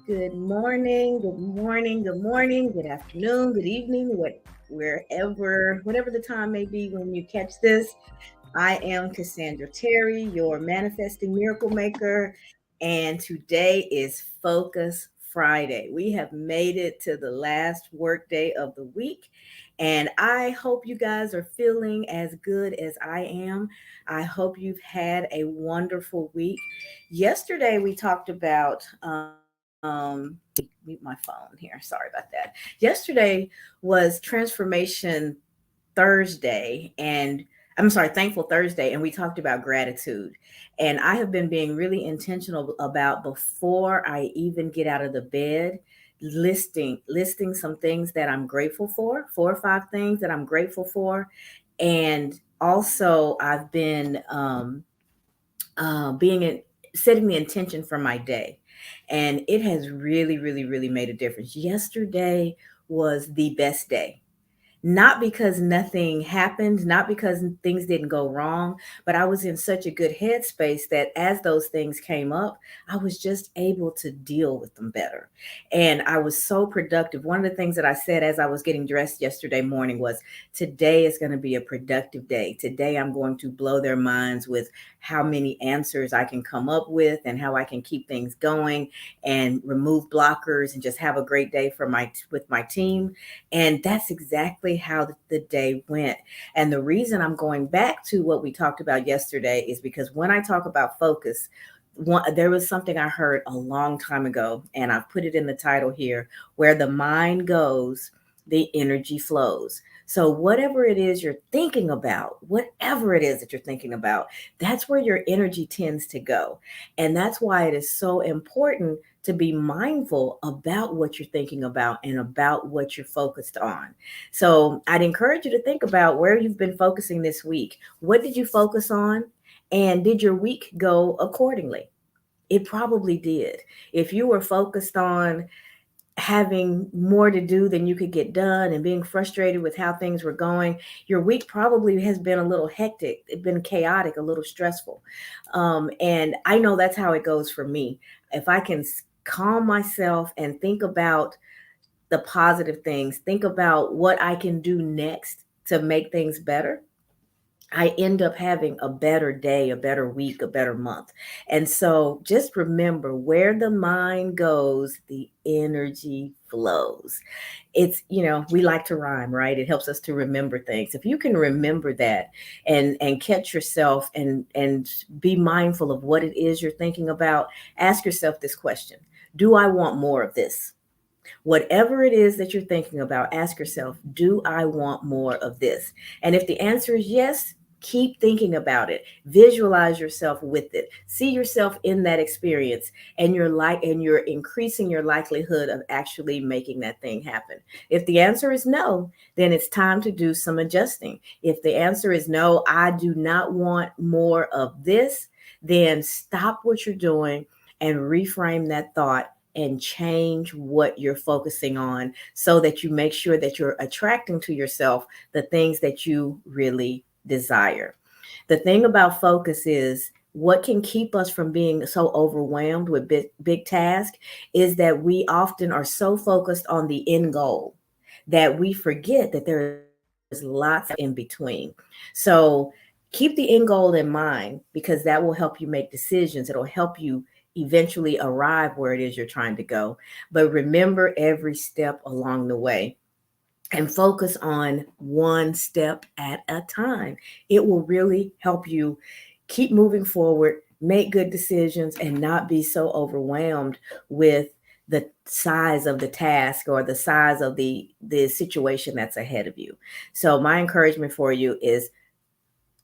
Good morning, good morning, good morning, good afternoon, good evening, whatever the time may be when you catch this. I am Cassandra Terry, your manifesting miracle maker, and today is Focus Friday. We have made it to the last work day of the week, and I hope you guys are feeling as good as I am. I hope you've had a wonderful week. Yesterday, we talked about mute my phone here. Sorry about that. Yesterday was Transformation Thursday, and I'm sorry, Thankful Thursday, and we talked about gratitude. And I have been being really intentional about, before I even get out of the bed, listing some things that I'm grateful for, 4 or 5 things that I'm grateful for. And also I've been being in setting the intention for my day. And it has really, really, really made a difference. Yesterday was the best day, not because nothing happened, not because things didn't go wrong, but I was in such a good headspace that as those things came up, I was just able to deal with them better. And I was so productive. One of the things that I said as I was getting dressed yesterday morning was, today is going to be a productive day. Today I'm going to blow their minds with how many answers I can come up with and how I can keep things going and remove blockers and just have a great day with my team. And that's exactly how the day went. And the reason I'm going back to what we talked about yesterday is because when I talk about focus, there was something I heard a long time ago, and I've put it in the title here: where the mind goes, the energy flows. So, whatever it is you're thinking about, whatever it is that you're thinking about, that's where your energy tends to go. And that's why it is so important to be mindful about what you're thinking about and about what you're focused on. So I'd encourage you to think about where you've been focusing this week. What did you focus on? And did your week go accordingly? It probably did. If you were focused on having more to do than you could get done and being frustrated with how things were going, your week probably has been a little hectic. It's been chaotic, a little stressful. And I know that's how it goes for me. If I can calm myself and think about the positive things, think about what I can do next to make things better, I end up having a better day, a better week, a better month. And so just remember, where the mind goes, the energy flows. We like to rhyme, right? It helps us to remember things. If you can remember that and catch yourself and be mindful of what it is you're thinking about, ask yourself this question: do I want more of this? Whatever it is that you're thinking about, ask yourself, do I want more of this? And if the answer is yes, keep thinking about it. Visualize yourself with it. See yourself in that experience, and you're increasing your likelihood of actually making that thing happen. If the answer is no, then it's time to do some adjusting. If the answer is no, I do not want more of this, then stop what you're doing and reframe that thought and change what you're focusing on, so that you make sure that you're attracting to yourself the things that you really desire. The thing about focus is, what can keep us from being so overwhelmed with big tasks is that we often are so focused on the end goal that we forget that there is lots in between. So keep the end goal in mind, because that will help you make decisions. It'll help you eventually arrive where it is you're trying to go. But remember every step along the way and focus on one step at a time. It will really help you keep moving forward, make good decisions, and not be so overwhelmed with the size of the task or the size of the situation that's ahead of you. So my encouragement for you is,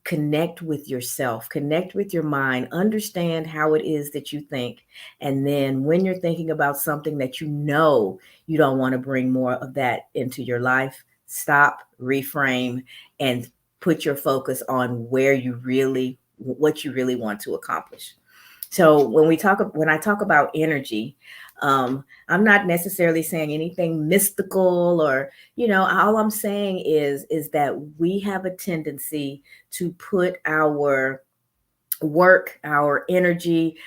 connect with yourself, connect with your mind, understand how it is that you think. And then when you're thinking about something that you don't want to bring more of that into your life, stop, reframe, and put your focus on what you really want to accomplish. So when I talk about energy, I'm not necessarily saying anything mystical, or all I'm saying is that we have a tendency to put our work, our energy,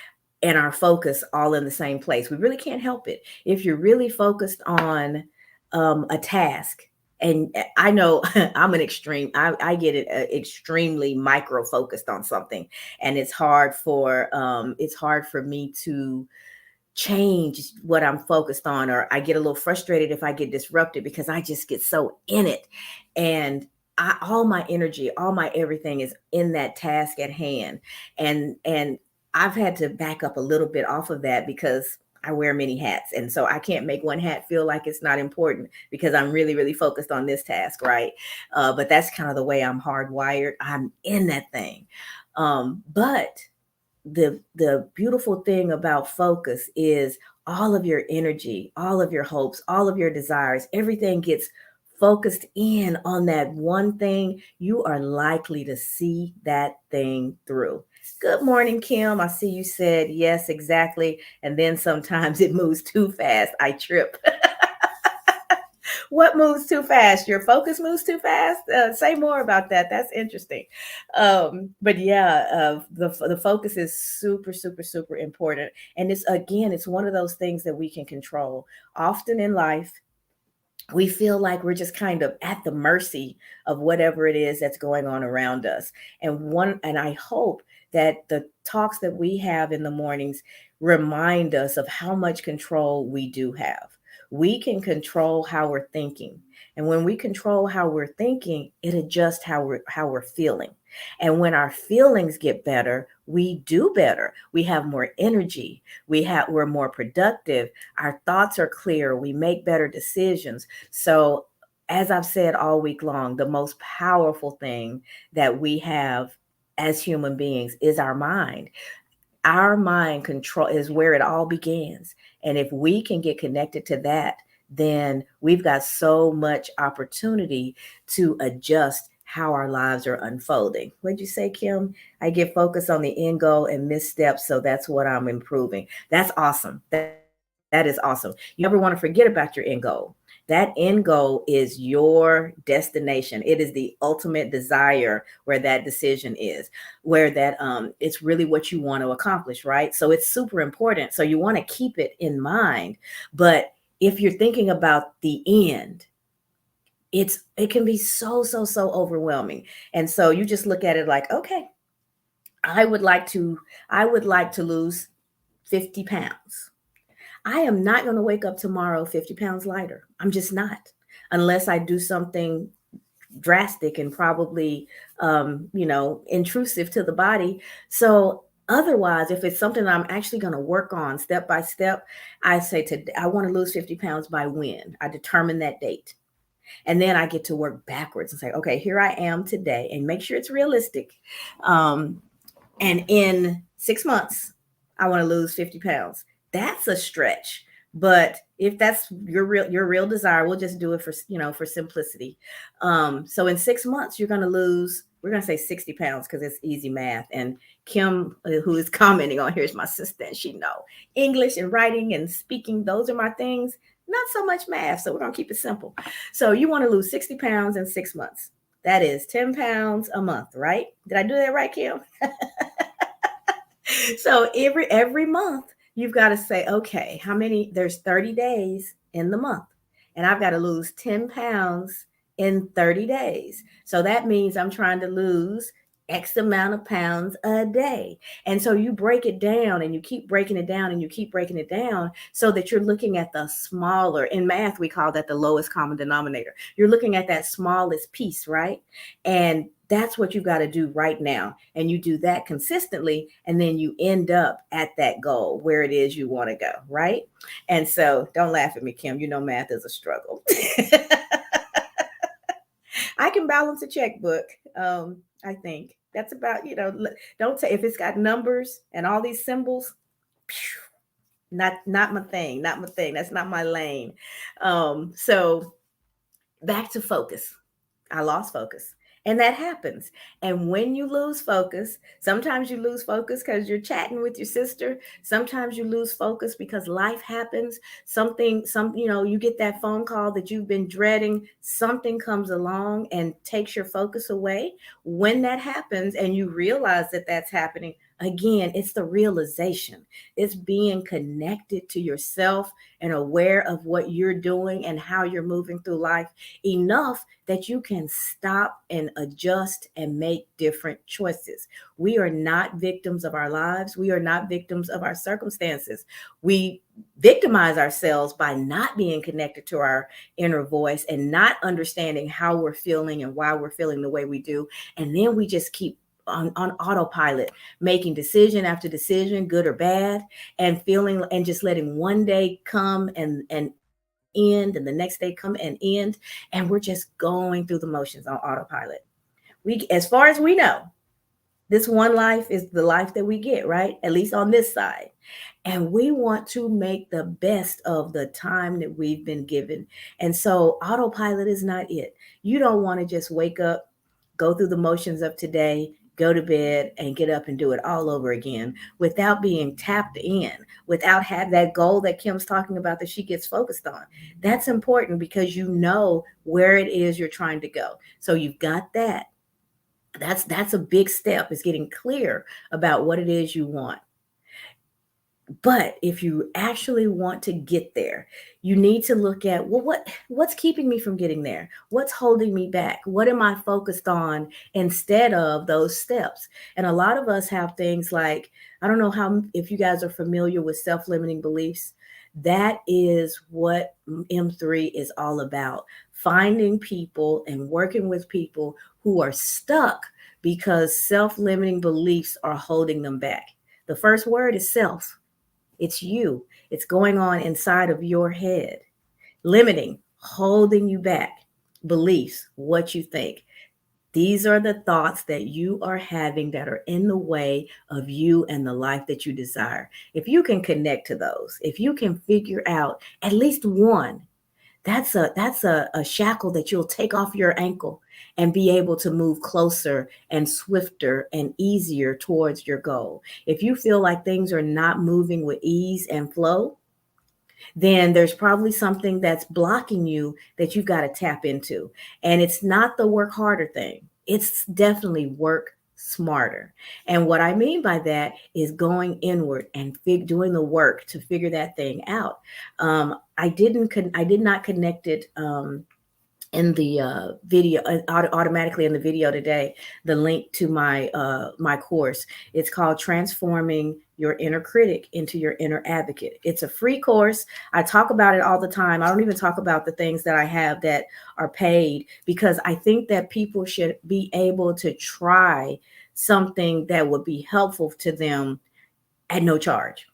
and our focus all in the same place. We really can't help it. If you're really focused on a task, and I know I'm an extreme, I get it extremely micro focused on something, and it's hard for me to change what I'm focused on, or I get a little frustrated if I get disrupted because I just get so in it. And all my energy, all my everything is in that task at hand. And I've had to back up a little bit off of that because I wear many hats. And so I can't make one hat feel like it's not important because I'm really, really focused on this task, right? But that's kind of the way I'm hardwired. I'm in that thing. But the beautiful thing about focus is all of your energy, all of your hopes, all of your desires, everything gets focused in on that one thing. You are likely to see that thing through. Good morning, Kim. I see you said yes, exactly. And then sometimes it moves too fast. I trip. What moves too fast? Your focus moves too fast? Say more about that. That's interesting. But yeah, the focus is super, super, super important. And it's, again, it's one of those things that we can control. Often in life, we feel like we're just kind of at the mercy of whatever it is that's going on around us. And I hope that the talks that we have in the mornings remind us of how much control we do have. We can control how we're thinking. And when we control how we're thinking, it adjusts how we're feeling. And when our feelings get better, we do better. We have more energy. We're more productive. Our thoughts are clear. We make better decisions. So, as I've said all week long, the most powerful thing that we have as human beings is our mind. Our mind control is where it all begins. And if we can get connected to that, then we've got so much opportunity to adjust how our lives are unfolding. What'd you say, Kim? I get focused on the end goal and missteps, so that's what I'm improving. That's awesome. That is awesome. You never want to forget about your end goal. That end goal is your destination. It is the ultimate desire where that decision is, where that it's really what you want to accomplish, right? So it's super important. So you want to keep it in mind. But if you're thinking about the end, it can be so overwhelming. And so you just look at it like, okay, I would like to lose 50 pounds. I am not going to wake up tomorrow 50 pounds lighter. I'm just not, unless I do something drastic and probably, intrusive to the body. So otherwise, if it's something I'm actually going to work on step by step, I say today, I want to lose 50 pounds by when? I determine that date. And then I get to work backwards and say, okay, here I am today, and make sure it's realistic. Um, and in 6 months, I want to lose 50 pounds. That's a stretch. But if that's your real desire, we'll just do it for simplicity. So in 6 months, you're going to lose, we're going to say 60 pounds because it's easy math. And Kim, who is commenting on here, is my sister, and she know English and writing and speaking. Those are my things. Not so much math. So we're going to keep it simple. So you want to lose 60 pounds in 6 months. That is 10 pounds a month, right? Did I do that right, Kim? So every month you've got to say, okay, how many? There's 30 days in the month, and I've got to lose 10 pounds in 30 days. So that means I'm trying to lose X amount of pounds a day. And so you break it down, and you keep breaking it down, and you keep breaking it down, so that you're looking at the smaller. In math, we call that the lowest common denominator. You're looking at that smallest piece, right? And that's what you got to do right now. And you do that consistently, and then you end up at that goal where it is you want to go, right? And so don't laugh at me, Kim. You know, math is a struggle. I can balance a checkbook. I think that's about, don't say if it's got numbers and all these symbols, not my thing, not my thing. That's not my lane. So back to focus. I lost focus. And that happens. And when you lose focus, sometimes you lose focus because you're chatting with your sister. Sometimes you lose focus because life happens. You get that phone call that you've been dreading. Something comes along and takes your focus away. When that happens and you realize that that's happening, Again, it's the realization. It's being connected to yourself and aware of what you're doing and how you're moving through life enough that you can stop and adjust and make different choices. We are not victims of our lives. We are not victims of our circumstances. We victimize ourselves by not being connected to our inner voice and not understanding how we're feeling and why we're feeling the way we do. And then we just keep on autopilot, making decision after decision, good or bad, and feeling and just letting one day come and end and the next day come and end. And we're just going through the motions on autopilot. We, as far as we know, this one life is the life that we get, right? At least on this side. And we want to make the best of the time that we've been given. And so autopilot is not it. You don't want to just wake up, go through the motions of today, go to bed and get up and do it all over again without being tapped in, without have that goal that Kim's talking about that she gets focused on. That's important because you know where it is you're trying to go. So you've got that. That's a big step, is getting clear about what it is you want. But if you actually want to get there, you need to look at, well, what's keeping me from getting there? What's holding me back? What am I focused on instead of those steps? And a lot of us have things like, I don't know how, if you guys are familiar with self-limiting beliefs. That is what M3 is all about. Finding people and working with people who are stuck because self-limiting beliefs are holding them back. The first word is self. It's you. It's going on inside of your head, limiting, holding you back, beliefs, what you think. These are the thoughts that you are having that are in the way of you and the life that you desire. If you can connect to those, if you can figure out at least one, that's a shackle that you'll take off your ankle and be able to move closer and swifter and easier towards your goal. If you feel like things are not moving with ease and flow, then there's probably something that's blocking you that you got to tap into. And it's not the work harder thing. It's definitely work smarter. And what I mean by that is going inward and doing the work to figure that thing out. I did not connect it in the video automatically in the video today, the link to my course. It's called Transforming Your Inner Critic into Your Inner Advocate. It's a free course. I talk about it all the time. I don't even talk about the things that I have that are paid, because I think that people should be able to try something that would be helpful to them at no charge.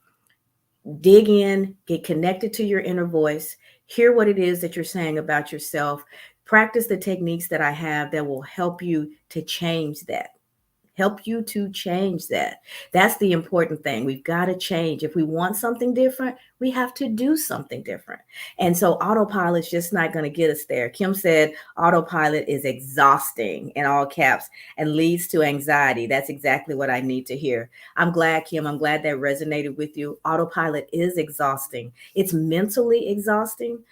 Dig in, get connected to your inner voice, hear what it is that you're saying about yourself, practice the techniques that I have that will help you to change that. Help you to change that. That's the important thing. We've got to change. If we want something different, we have to do something different. And so autopilot's just not going to get us there. Kim said autopilot is exhausting in all caps and leads to anxiety. That's exactly what I need to hear. I'm glad, Kim. I'm glad that resonated with you. Autopilot is exhausting. It's mentally exhausting.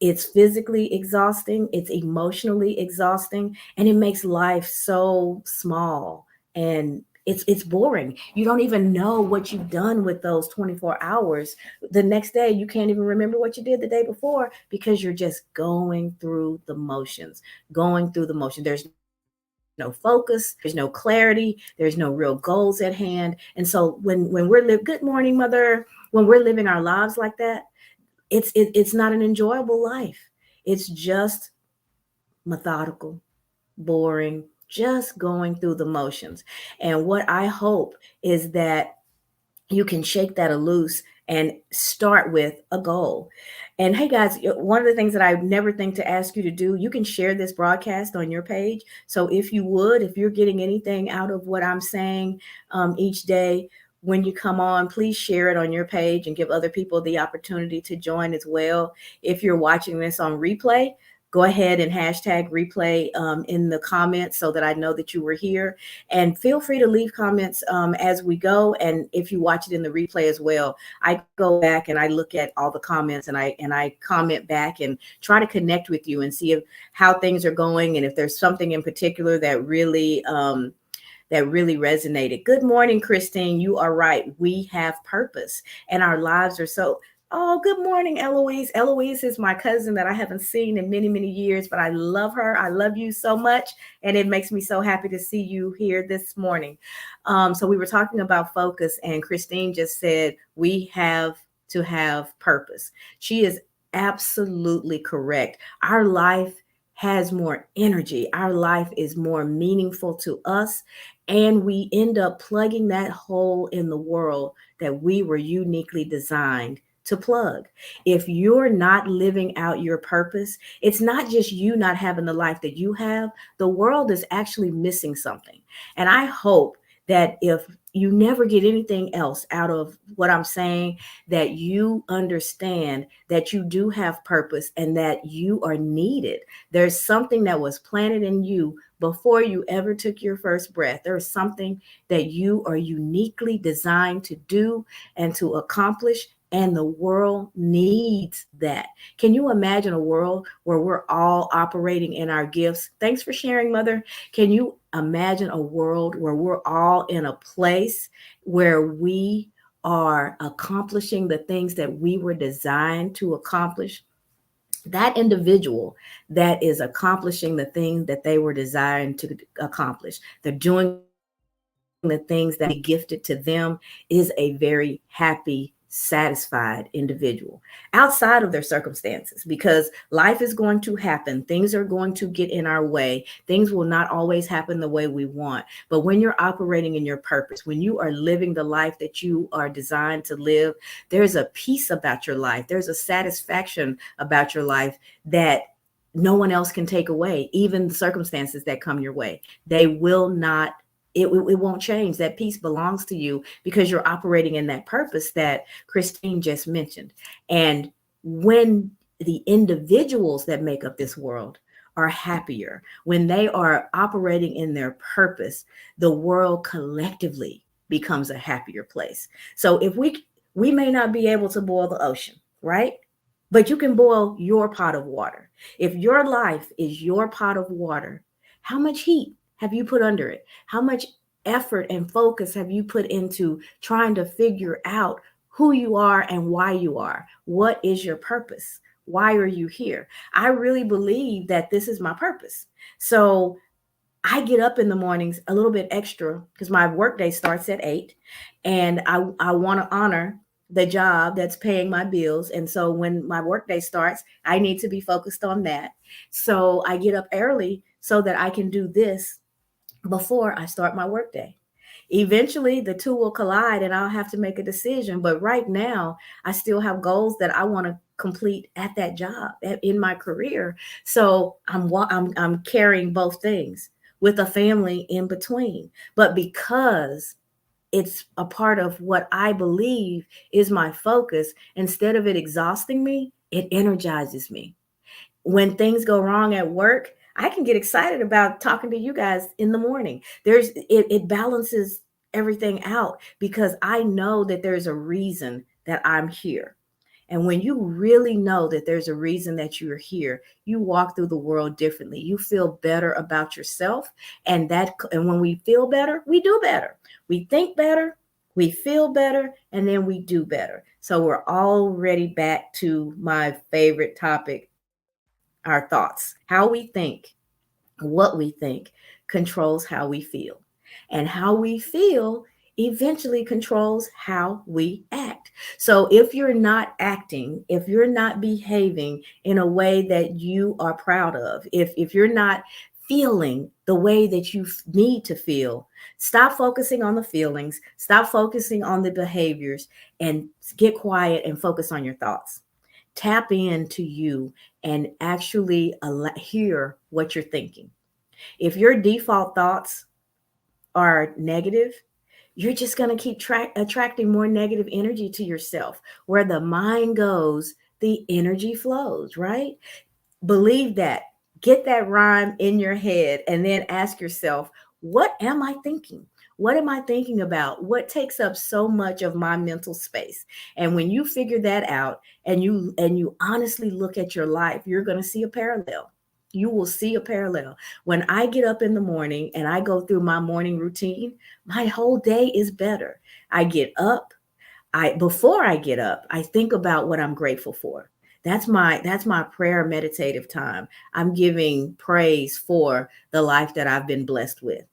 It's physically exhausting. It's emotionally exhausting. And it makes life so small. And it's boring. You don't even know what you've done with those 24 hours. The next day, you can't even remember what you did the day before because you're just going through the motions, going through the motion. There's no focus, there's no clarity, there's no real goals at hand. And so when we're good morning, mother, when we're living our lives like that, it's not an enjoyable life. It's just methodical, boring, just going through the motions. And what I hope is that you can shake that loose and start with a goal. And hey guys, one of the things that I never think to ask you to do, you can share this broadcast on your page. So if you're getting anything out of what I'm saying each day, when you come on, please share it on your page and give other people the opportunity to join as well. If you're watching this on replay, go ahead and hashtag replay in the comments so that I know that you were here. And feel free to leave comments as we go. And if you watch it in the replay as well, I go back and I look at all the comments and I comment back and try to connect with you and see how things are going. And if there's something in particular that really that really resonated. Good morning, Christine. You are right. We have purpose, and our lives are so. Oh, good morning, Eloise. Eloise is my cousin that I haven't seen in many, many years, but I love her. I love you so much, and it makes me so happy to see you here this morning. So we were talking about focus, and Christine just said we have to have purpose. She is absolutely correct. Our life has more energy. Our life is more meaningful to us. And we end up plugging that hole in the world that we were uniquely designed to plug. If you're not living out your purpose, it's not just you not having the life that you have, the world is actually missing something. And I hope that if you never get anything else out of what I'm saying, that you understand that you do have purpose and that you are needed. There's something that was planted in you before you ever took your first breath. There's something that you are uniquely designed to do and to accomplish. And the world needs that. Can you imagine a world where we're all operating in our gifts? Thanks for sharing, Mother. Can you imagine a world where we're all in a place where we are accomplishing the things that we were designed to accomplish? That individual that is accomplishing the things that they were designed to accomplish, they're doing the things that be gifted to them, is a very happy, satisfied individual outside of their circumstances, because life is going to happen. Things are going to get in our way. Things will not always happen the way we want. But when you're operating in your purpose, when you are living the life that you are designed to live, there's a peace about your life. There's a satisfaction about your life that no one else can take away. Even the circumstances that come your way, they will not, it won't change. That peace belongs to you because you're operating in that purpose that Christine just mentioned. And when the individuals that make up this world are happier, when they are operating in their purpose, the world collectively becomes a happier place. So if we may not be able to boil the ocean, right? But you can boil your pot of water. If your life is your pot of water, how much heat have you put under it? How much effort and focus have you put into trying to figure out who you are and why you are? What is your purpose? Why are you here? I really believe that this is my purpose. So I get up in the mornings a little bit extra because my workday starts at 8, and I want to honor the job that's paying my bills. And so when my workday starts, I need to be focused on that. So I get up early so that I can do this before I start my workday. Eventually, the two will collide and I'll have to make a decision. But right now, I still have goals that I want to complete at that job in my career. So I'm carrying both things with a family in between. But because it's a part of what I believe is my focus, instead of it exhausting me, it energizes me. When things go wrong at work, I can get excited about talking to you guys in the morning. It balances everything out because I know that there's a reason that I'm here. And when you really know that there's a reason that you're here, you walk through the world differently. You feel better about yourself. And when we feel better, we do better. We think better, we feel better, and then we do better. So we're already back to my favorite topic, our thoughts. How we think, what we think controls how we feel. And how we feel eventually controls how we act. So if you're not acting, if you're not behaving in a way that you are proud of, if you're not feeling the way that you need to feel, stop focusing on the feelings, stop focusing on the behaviors, and get quiet and focus on your thoughts. Tap into you and actually hear what you're thinking. If your default thoughts are negative, you're just going to keep attracting more negative energy to yourself. Where the mind goes, the energy flows, right? Believe that. Get that rhyme in your head and then ask yourself, what am I thinking? What am I thinking about? What takes up so much of my mental space? And when you figure that out and you honestly look at your life, you're going to see a parallel. You will see a parallel. When I get up in the morning and I go through my morning routine, my whole day is better. I get up, I before I get up, I think about what I'm grateful for. That's my prayer meditative time. I'm giving praise for the life that I've been blessed with.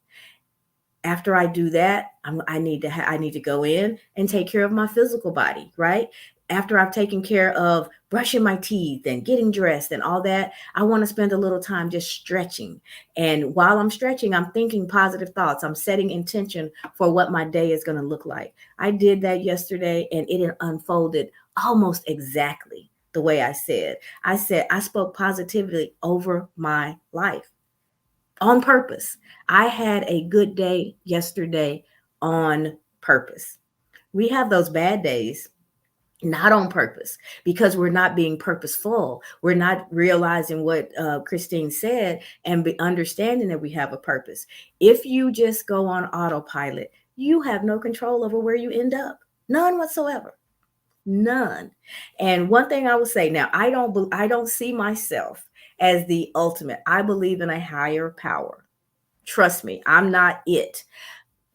After I do that, I need to go in and take care of my physical body, right? After I've taken care of brushing my teeth and getting dressed and all that, I want to spend a little time just stretching. And while I'm stretching, I'm thinking positive thoughts. I'm setting intention for what my day is going to look like. I did that yesterday and it unfolded almost exactly the way I said. I spoke positively over my life on purpose. I had a good day yesterday on purpose. We have those bad days not on purpose because we're not being purposeful. We're not realizing what Christine said and understanding that we have a purpose. If you just go on autopilot, you have no control over where you end up. None whatsoever. None. And one thing I will say now, I don't see myself as the ultimate. I believe in a higher power. Trust me, I'm not it.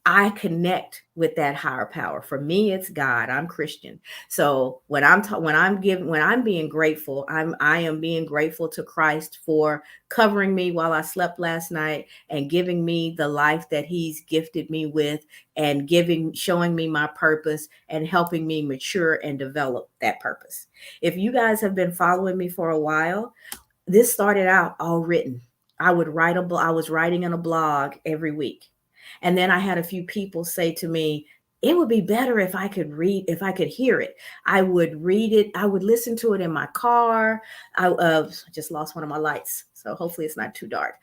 I connect with that higher power. For me, it's God. I'm Christian. So when I'm being grateful, I am being grateful to Christ for covering me while I slept last night and giving me the life that He's gifted me with and showing me my purpose and helping me mature and develop that purpose. If you guys have been following me for a while, this started out all written. I was writing in a blog every week. And then I had a few people say to me, it would be better if if I could hear it. I would read it. I would listen to it in my car. I just lost one of my lights. So hopefully it's not too dark.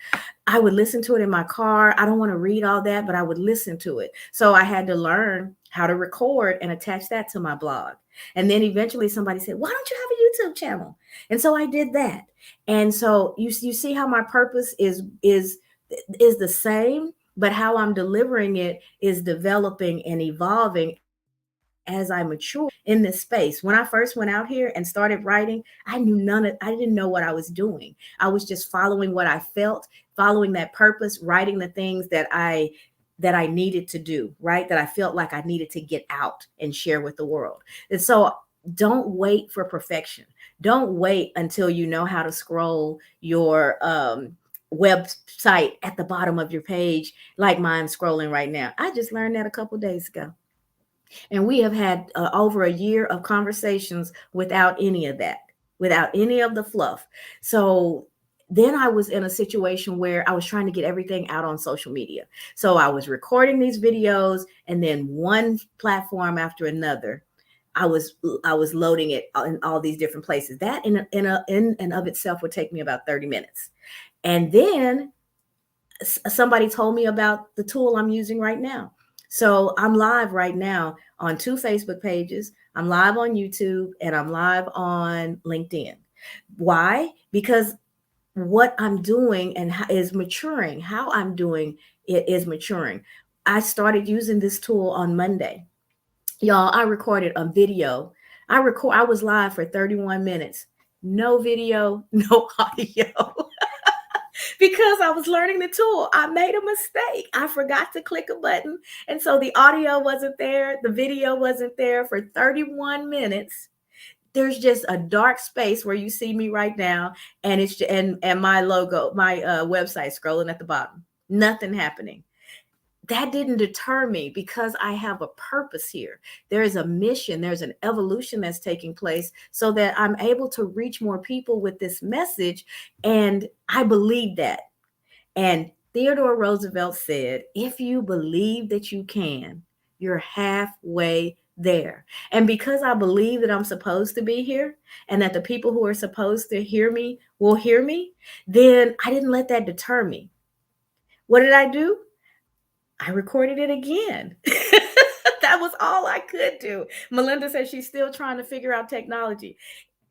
I would listen to it in my car. I don't want to read all that, but I would listen to it. So I had to learn how to record and attach that to my blog. And then eventually somebody said, why don't you have a YouTube channel? And so I did that. And so you see how my purpose is the same, but how I'm delivering it is developing and evolving as I mature in this space. When I first went out here and started writing, I didn't know what I was doing. I was just following what I felt, following that purpose, writing the things that I needed to do, right? That I felt like I needed to get out and share with the world. And so don't wait for perfection. Don't wait until you know how to scroll your website at the bottom of your page like mine's scrolling right now. I just learned that a couple days ago. And we have had over a year of conversations without any of that, without any of the fluff. So then I was in a situation where I was trying to get everything out on social media. So I was recording these videos and then one platform after another. I was loading it in all these different places. That in and of itself would take me about 30 minutes. And then somebody told me about the tool I'm using right now. So I'm live right now on two Facebook pages. I'm live on YouTube and I'm live on LinkedIn. Why? Because what I'm doing is maturing. How I'm doing it is maturing. I started using this tool on Monday. Y'all, I recorded a video. I was live for 31 minutes. No video, no audio. Because I was learning the tool. I made a mistake. I forgot to click a button. And so the audio wasn't there, the video wasn't there for 31 minutes. There's just a dark space where you see me right now, and and my logo, my website scrolling at the bottom. Nothing happening. That didn't deter me because I have a purpose here. There is a mission, there's an evolution that's taking place so that I'm able to reach more people with this message. And I believe that. And Theodore Roosevelt said, if you believe that you can, you're halfway there. And because I believe that I'm supposed to be here and that the people who are supposed to hear me will hear me, then I didn't let that deter me. What did I do? I recorded it again. That was all I could do. Melinda says she's still trying to figure out technology.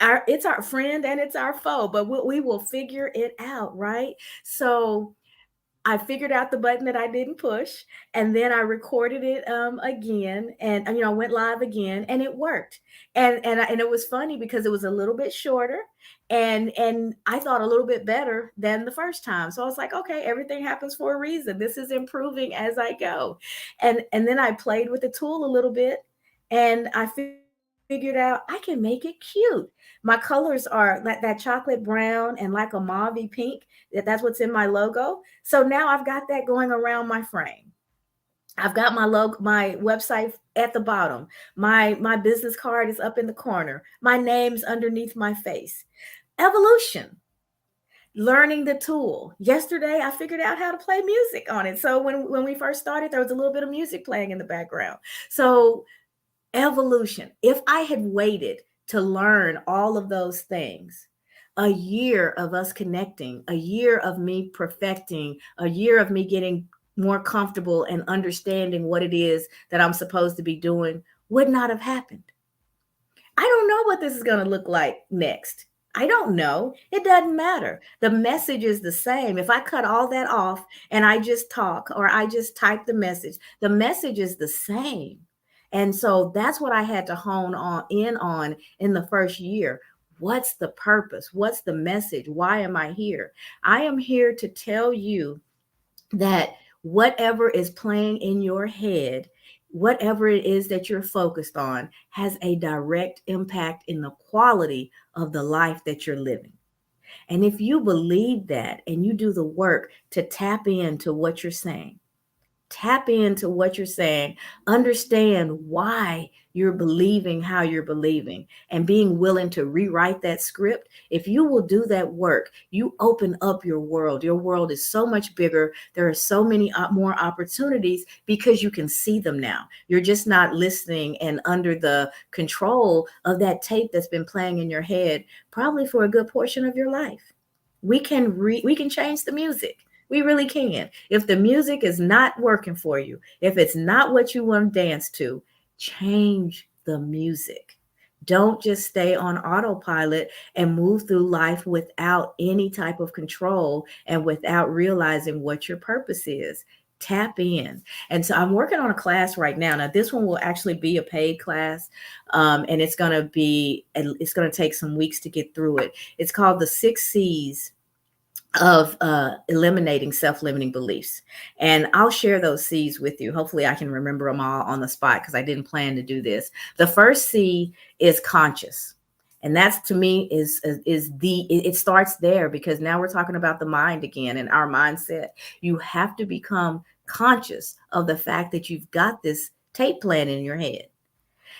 It's our friend and it's our foe, but we will figure it out, right? So I figured out the button that I didn't push, and then I recorded it again, and I went live again, and it worked. And it was funny because it was a little bit shorter, and I thought a little bit better than the first time. So I was like, okay, everything happens for a reason. This is improving as I go, and then I played with the tool a little bit, and I figured out I can make it cute. My colors are like that chocolate brown and like a mauve pink. That's what's in my logo. So now I've got that going around my frame. I've got my logo, my website at the bottom. My business card is up in the corner. My name's underneath my face. Evolution. Learning the tool. Yesterday, I figured out how to play music on it. So when we first started, there was a little bit of music playing in the background. So evolution. If I had waited to learn all of those things, a year of us connecting, a year of me perfecting, a year of me getting more comfortable and understanding what it is that I'm supposed to be doing would not have happened. I don't know what this is going to look like next. I don't know. It doesn't matter. The message is the same. If I cut all that off and I just talk or I just type the message is the same. And so that's what I had to hone on in the first year. What's the purpose? What's the message? Why am I here? I am here to tell you that whatever is playing in your head, whatever it is that you're focused on, has a direct impact in the quality of the life that you're living. And if you believe that and you do the work to tap into what you're saying, tap into what you're saying, understand why you're believing how you're believing, and being willing to rewrite that script. If you will do that work, you open up your world. Your world is so much bigger. There are so many more opportunities because you can see them now. You're just not listening and under the control of that tape that's been playing in your head probably for a good portion of your life. We can change the music. We really can. If the music is not working for you, if it's not what you want to dance to, change the music. Don't just stay on autopilot and move through life without any type of control and without realizing what your purpose is. Tap in. And so I'm working on a class right now. Now, this one will actually be a paid class, and it's going to take some weeks to get through it. It's called the 6 C's of eliminating self-limiting beliefs. And I'll share those C's with you. Hopefully I can remember them all on the spot because I didn't plan to do this. The first C is conscious. And that's, to me, it starts there, because now we're talking about the mind again and our mindset. You have to become conscious of the fact that you've got this tape playing in your head.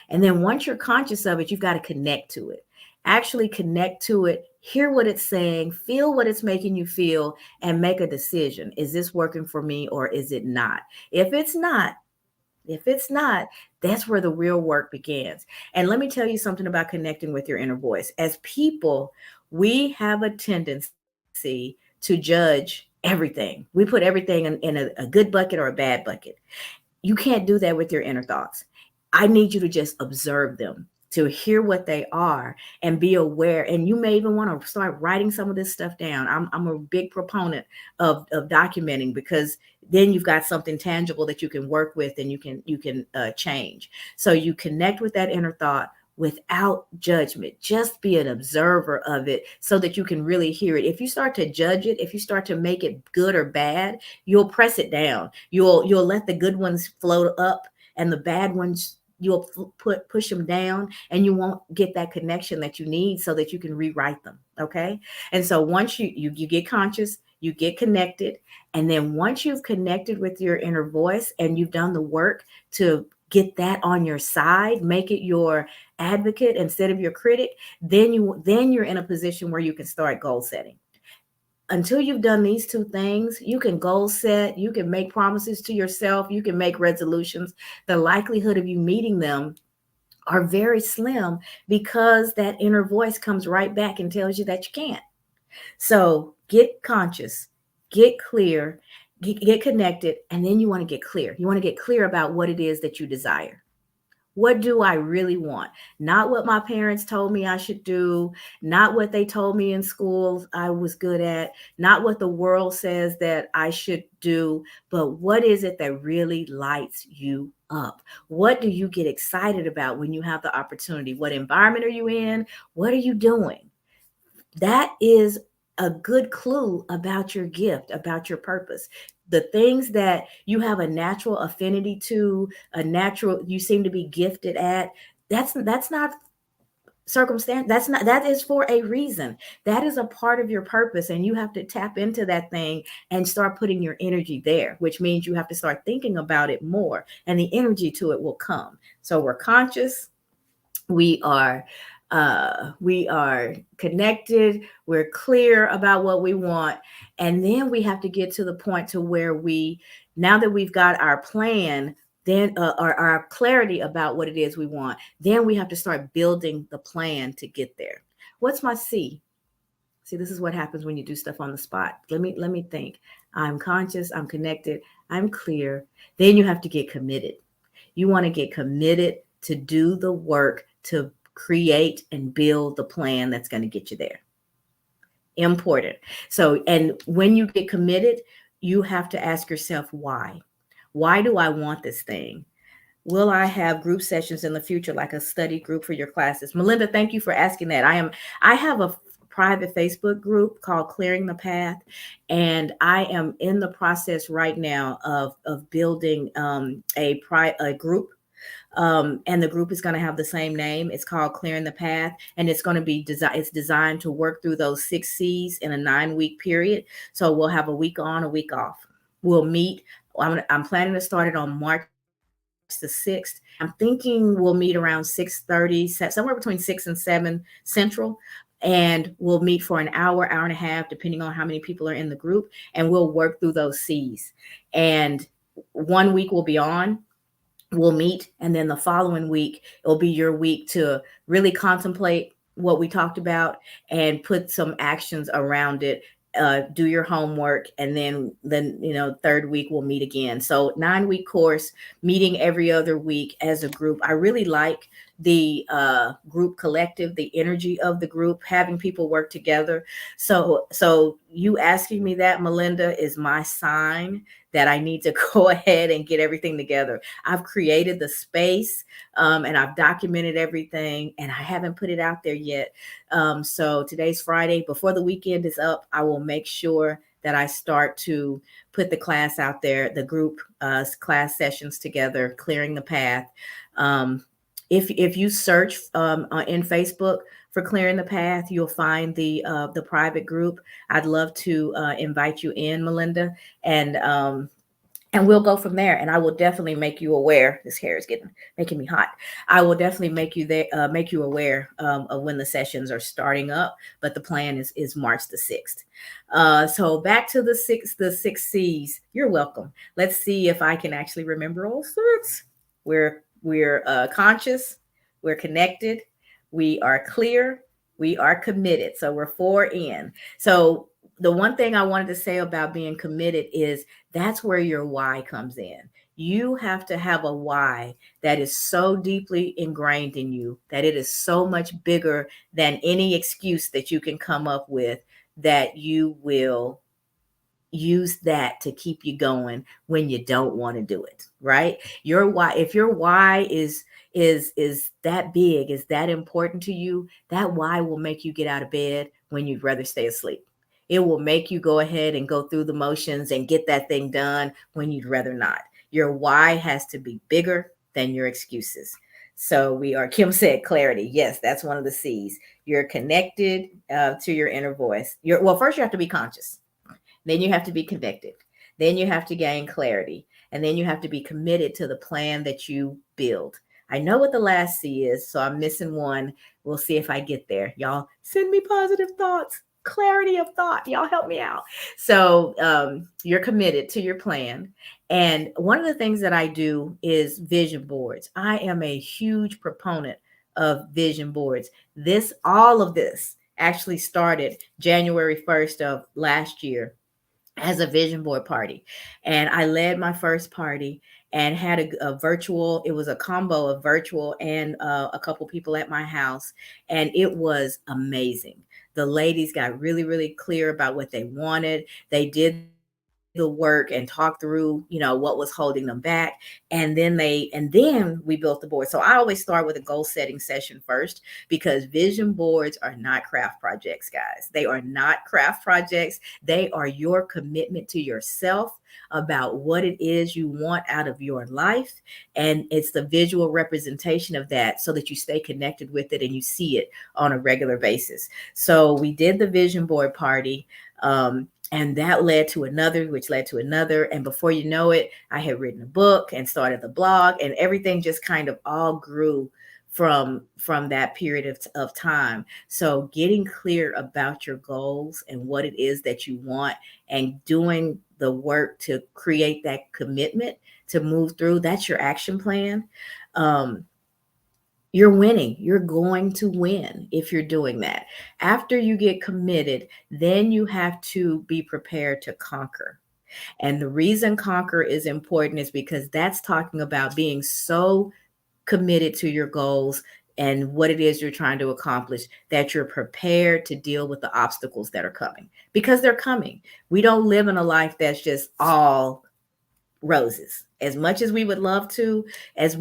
And then once you're conscious of it, you've got to connect to it. Actually connect to it, hear what it's saying, feel what it's making you feel, and make a decision. Is this working for me or is it not? If it's not, that's where the real work begins. And let me tell you something about connecting with your inner voice. As people, we have a tendency to judge everything. We put everything in a good bucket or a bad bucket. You can't do that with your inner thoughts. I need you to just observe them, to hear what they are and be aware. And you may even want to start writing some of this stuff down. I'm a big proponent of documenting, because then you've got something tangible that you can work with and you can change. So you connect with that inner thought without judgment. Just be an observer of it so that you can really hear it. If you start to judge it, if you start to make it good or bad, you'll press it down. You'll let the good ones float up and the bad ones you'll push them down, and you won't get that connection that you need so that you can rewrite them. Okay. And so once you get conscious, you get connected. And then once you've connected with your inner voice and you've done the work to get that on your side, make it your advocate instead of your critic, then you're in a position where you can start goal setting. Until you've done these two things, you can goal set, you can make promises to yourself, you can make resolutions. The likelihood of you meeting them are very slim, because that inner voice comes right back and tells you that you can't. So get conscious, get clear, get connected, and then you want to get clear. You want to get clear about what it is that you desire. What do I really want? Not what my parents told me I should do, not what they told me in school I was good at, not what the world says that I should do, but what is it that really lights you up? What do you get excited about when you have the opportunity? What environment are you in? What are you doing? That is a good clue about your gift, about your purpose. The things that you have a natural affinity to, a natural you seem to be gifted at, that's not circumstance. That is for a reason. That is a part of your purpose, and you have to tap into that thing and start putting your energy there, which means you have to start thinking about it more, and the energy to it will come. So we're conscious, we are we are connected, we're clear about what we want, and then we have to get to the point to where we, now that we've got our plan, then our clarity about what it is we want, then we have to start building the plan to get there. What's my C? See, this is what happens when you do stuff on the spot. Let me think. I'm conscious, I'm connected, I'm clear. Then you have to get committed. You want to get committed to do the work to create and build the plan that's going to get you there. Important. So, and when you get committed, you have to ask yourself why. Why do I want this thing? Will I have group sessions in the future, like a study group for your classes? Melinda, thank you for asking that. I have a private Facebook group called Clearing the Path, and I am in the process right now of building a group. And the group is going to have the same name. It's called Clearing the Path, and it's going to be it's designed to work through those 6 C's in a 9-week period. So we'll have a week on, a week off. We'll meet. I'm planning to start it on March the 6th. I'm thinking we'll meet around 6:30, somewhere between 6 and 7 Central. And we'll meet for an hour, hour and a half, depending on how many people are in the group. And we'll work through those C's. And 1 week will be on, we'll meet, and then the following week it'll be your week to really contemplate what we talked about and put some actions around it. Do your homework, and then third week we'll meet again. So 9-week course, meeting every other week as a group. I really like the group collective, the energy of the group, having people work together. So you asking me that, Melinda, is my sign that I need to go ahead and get everything together. I've created the space, and I've documented everything, and I haven't put it out there yet. So today's Friday. Before the weekend is up, I will make sure that I start to put the class out there, the group class sessions together, Clearing the Path. If you search in Facebook for Clearing the Path, you'll find the private group. I'd love to invite you in, Melinda, and we'll go from there. And I will definitely make you aware. This hair is making me hot. I will definitely make you aware of when the sessions are starting up. But the plan is March the 6th. So back to the six C's. You're welcome. Let's see if I can actually remember all 6. We're conscious, we're connected, we are clear, we are committed. So we're 4 in. So the one thing I wanted to say about being committed is that's where your why comes in. You have to have a why that is so deeply ingrained in you that it is so much bigger than any excuse that you can come up with, that you will use that to keep you going when you don't want to do it, right? Your why, if your why is that big, is that important to you, that why will make you get out of bed when you'd rather stay asleep. It will make you go ahead and go through the motions and get that thing done when you'd rather not. Your why has to be bigger than your excuses. So Kim said clarity. Yes, that's one of the C's. You're connected to your inner voice. First you have to be conscious. Then you have to be convicted. Then you have to gain clarity. And then you have to be committed to the plan that you build. I know what the last C is, so I'm missing one. We'll see if I get there. Y'all send me positive thoughts, clarity of thought. Y'all help me out. So you're committed to your plan. And one of the things that I do is vision boards. I am a huge proponent of vision boards. All of this actually started January 1st of last year as a vision board party. And I led my first party, and had a virtual, it was a combo of virtual and a couple people at my house. And it was amazing. The ladies got really, really clear about what they wanted. They did the work and talk through, what was holding them back. And then we built the board. So I always start with a goal setting session first, because vision boards are not craft projects, guys. They are not craft projects. They are your commitment to yourself about what it is you want out of your life. And it's the visual representation of that, so that you stay connected with it and you see it on a regular basis. So we did the vision board party. And that led to another, which led to another. And before you know it, I had written a book and started the blog, and everything just kind of all grew from that period of time. So getting clear about your goals and what it is that you want, and doing the work to create that commitment to move through, that's your action plan. You're winning. You're going to win if you're doing that. After you get committed, then you have to be prepared to conquer. And the reason conquer is important is because that's talking about being so committed to your goals and what it is you're trying to accomplish, that you're prepared to deal with the obstacles that are coming, because they're coming. We don't live in a life that's just all roses. As much as we would love to, as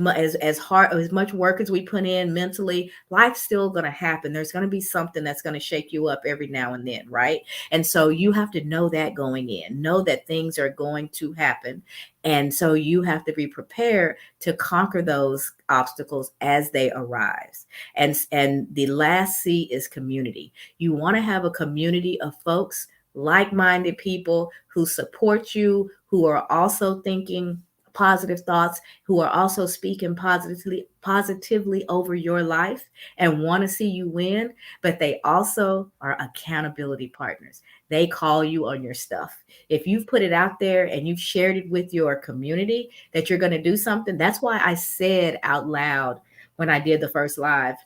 hard, as much work as we put in mentally, life's still going to happen. There's going to be something that's going to shake you up every now and then, right? And so you have to know that going in, know that things are going to happen. And so you have to be prepared to conquer those obstacles as they arise. And the last C is community. You want to have a community of folks, like-minded people who support you, who are also thinking positive thoughts, who are also speaking positively over your life and want to see you win, but they also are accountability partners. They call you on your stuff. If you've put it out there and you've shared it with your community that you're going to do something, that's why I said out loud when I did the first live,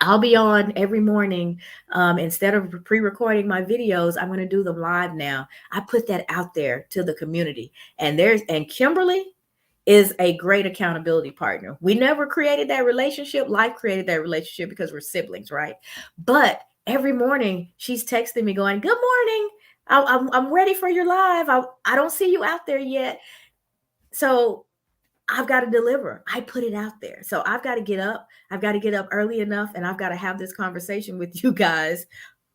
I'll be on every morning. Instead of pre-recording my videos, I'm going to do them live now. I put that out there to the community. And Kimberly is a great accountability partner. We never created that relationship. Life created that relationship because we're siblings, right? But every morning she's texting me going, "Good morning. I'm ready for your live. I don't see you out there yet." So I've got to deliver. I put it out there. So I've got to get up. I've got to get up early enough, and I've got to have this conversation with you guys,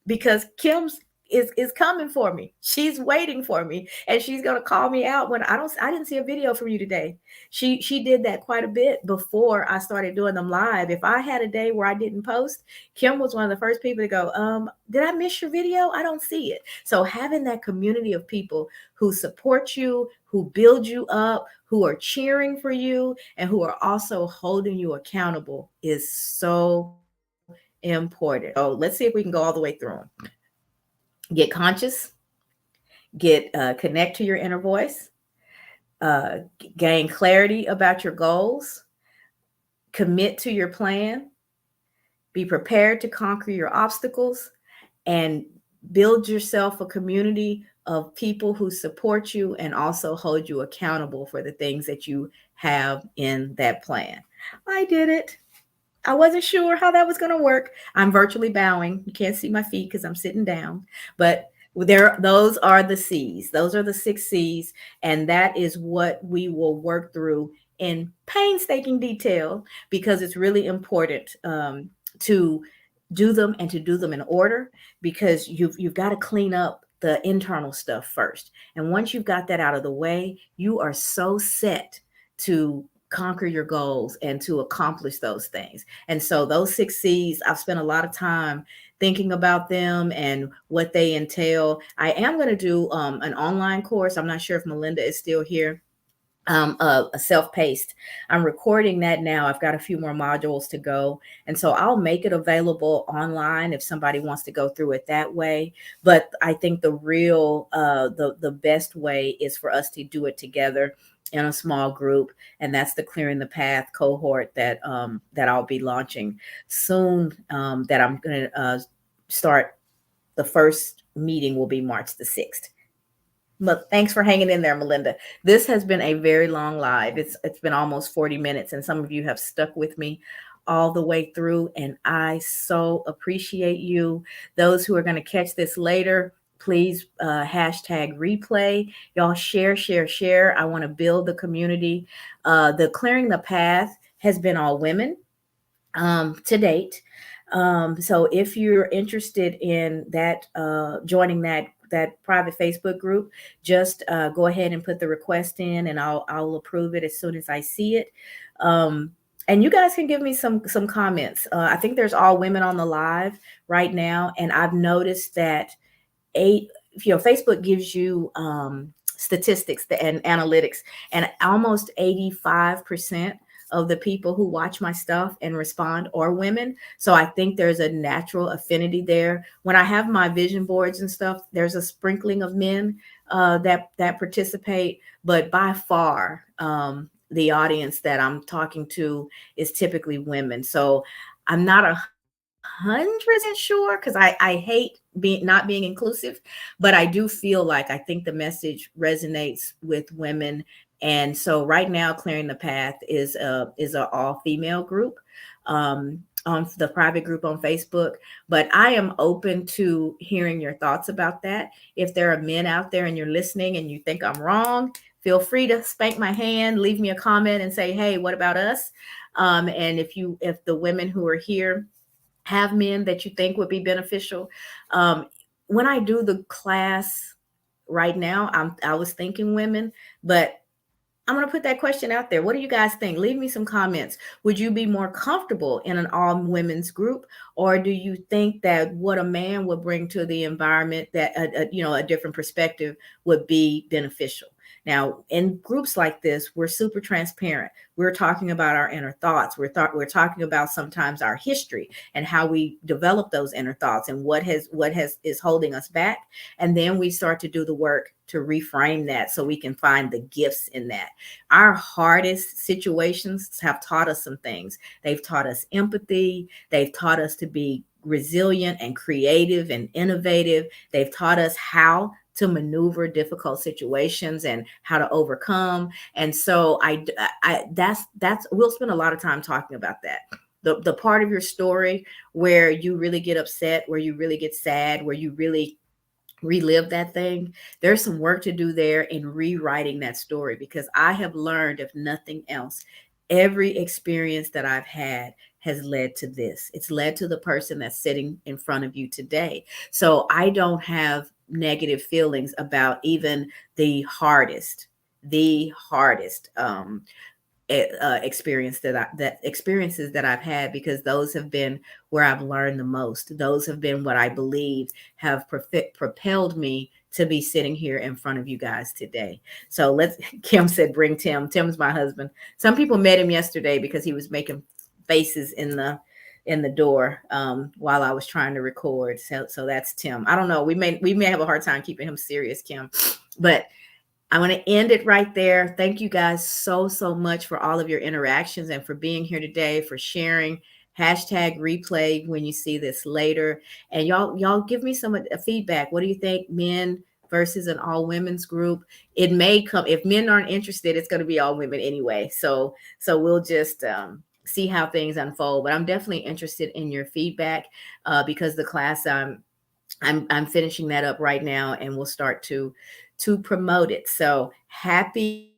because Kim's is coming for me. She's waiting for me, and she's going to call me out when I didn't see a video from you today. She did that quite a bit before I started doing them live. If I had a day where I didn't post, Kim was one of the first people to go, did I miss your video? I don't see it. So having that community of people who support you, who build you up, who are cheering for you, and who are also holding you accountable is so important. So let's see if we can go all the way through them. Get conscious, connect to your inner voice, gain clarity about your goals, commit to your plan, be prepared to conquer your obstacles, and build yourself a community of people who support you and also hold you accountable for the things that you have in that plan. I did it. I wasn't sure how that was going to work. I'm virtually bowing. You can't see my feet because I'm sitting down, but those are the C's. Those are the 6 C's. And that is what we will work through in painstaking detail, because it's really important to do them, and to do them in order, because you've got to clean up the internal stuff first. And once you've got that out of the way, you are so set to conquer your goals and to accomplish those things. And so those 6 C's, I've spent a lot of time thinking about them and what they entail. I am going to do an online course. I'm not sure if Melinda is still here. A self-paced. I'm recording that now. I've got a few more modules to go. And so I'll make it available online if somebody wants to go through it that way. But I think the real, the best way is for us to do it together in a small group. And that's the Clearing the Path cohort that I'll be launching soon, that I'm going to start. The first meeting will be March the 6th. But thanks for hanging in there, Melinda. This has been a very long live. It's been almost 40 minutes, and some of you have stuck with me all the way through, and I so appreciate you. Those who are going to catch this later, please hashtag replay. Y'all share, share, share. I want to build the community. The Clearing the Path has been all women to date. So if you're interested in that, joining that private Facebook group, just go ahead and put the request in, and I'll approve it as soon as I see it. Um, and you guys can give me some comments. I think there's all women on the live right now, and I've noticed that Facebook gives you statistics and analytics, and almost 85% of the people who watch my stuff and respond are women. So I think there's a natural affinity there. When I have my vision boards and stuff, there's a sprinkling of men that participate, but by far, the audience that I'm talking to is typically women. So I'm not 100% sure, because I hate being not being inclusive, but I do feel like I think the message resonates with women. And so right now, Clearing the Path is a all female group, on the private group on Facebook. But I am open to hearing your thoughts about that. If there are men out there and you're listening and you think I'm wrong, feel free to spank my hand, leave me a comment, and say, hey, what about us? And if the women who are here have men that you think would be beneficial. Um, when I do the class right now, I was thinking women, but I'm going to put that question out there. What do you guys think? Leave me some comments. Would you be more comfortable in an all women's group, or do you think that what a man would bring to the environment, that a different perspective, would be beneficial? Now, in groups like this, we're super transparent. We're talking about our inner thoughts. We're talking about sometimes our history and how we develop those inner thoughts and what is holding us back. And then we start to do the work to reframe that so we can find the gifts in that. Our hardest situations have taught us some things. They've taught us empathy. They've taught us to be resilient and creative and innovative. They've taught us how to maneuver difficult situations and how to overcome. And so that's we'll spend a lot of time talking about that. The part of your story where you really get upset, where you really get sad, where you really relive that thing, there's some work to do there in rewriting that story, because I have learned, if nothing else, every experience that I've had has led to this. It's led to the person that's sitting in front of you today. So I don't have negative feelings about even the hardest experience that experiences that I've had, because those have been where I've learned the most. Those have been what I believe have propelled me to be sitting here in front of you guys today. So Kim said, bring Tim. Tim's my husband. Some people met him yesterday because he was making faces in the door while I was trying to record. So that's Tim. I don't know. We may have a hard time keeping him serious, Kim, but I'm going to end it right there. Thank you guys so much for all of your interactions and for being here today, for sharing. Hashtag replay when you see this later. And y'all give me some feedback. What do you think? Men versus an all women's group. It may come, if men aren't interested, it's going to be all women anyway. So we'll just see how things unfold. But I'm definitely interested in your feedback because the class I'm finishing that up right now, and we'll start to promote it. So happy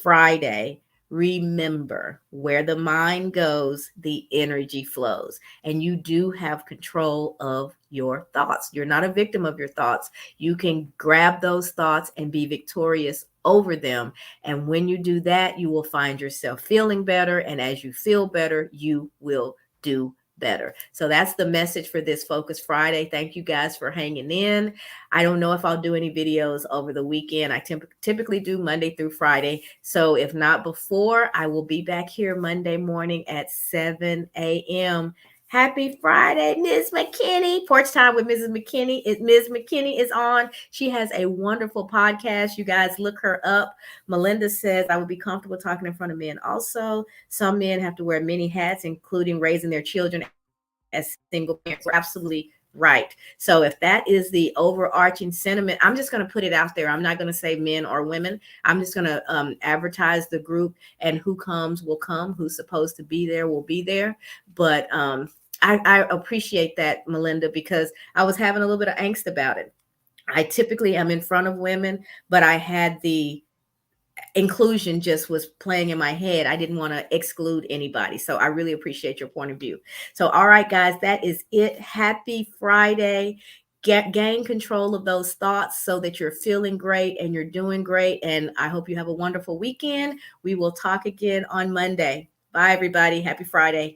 Friday. Remember, where the mind goes, the energy flows, and you do have control of your thoughts. You're not a victim of your thoughts. You can grab those thoughts and be victorious over them. And when you do that, you will find yourself feeling better. And as you feel better, you will do better. So that's the message for this Focus Friday. Thank you guys for hanging in. I don't know if I'll do any videos over the weekend. I typically do Monday through Friday. So if not before, I will be back here Monday morning at 7 a.m. Happy Friday, Ms. McKinney. Porch Time with Mrs. McKinney. Ms. McKinney is on. She has a wonderful podcast. You guys look her up. Melinda says, I would be comfortable talking in front of men also. Some men have to wear many hats, including raising their children as single parents. We're absolutely right. So if that is the overarching sentiment, I'm just going to put it out there. I'm not going to say men or women. I'm just going to advertise the group, and who comes will come. Who's supposed to be there will be there. But I appreciate that, Melinda, because I was having a little bit of angst about it. I typically am in front of women, but I had the inclusion just was playing in my head. I didn't want to exclude anybody. So I really appreciate your point of view. So, all right, guys, that is it. Happy Friday. Gain control of those thoughts so that you're feeling great and you're doing great. And I hope you have a wonderful weekend. We will talk again on Monday. Bye, everybody. Happy Friday.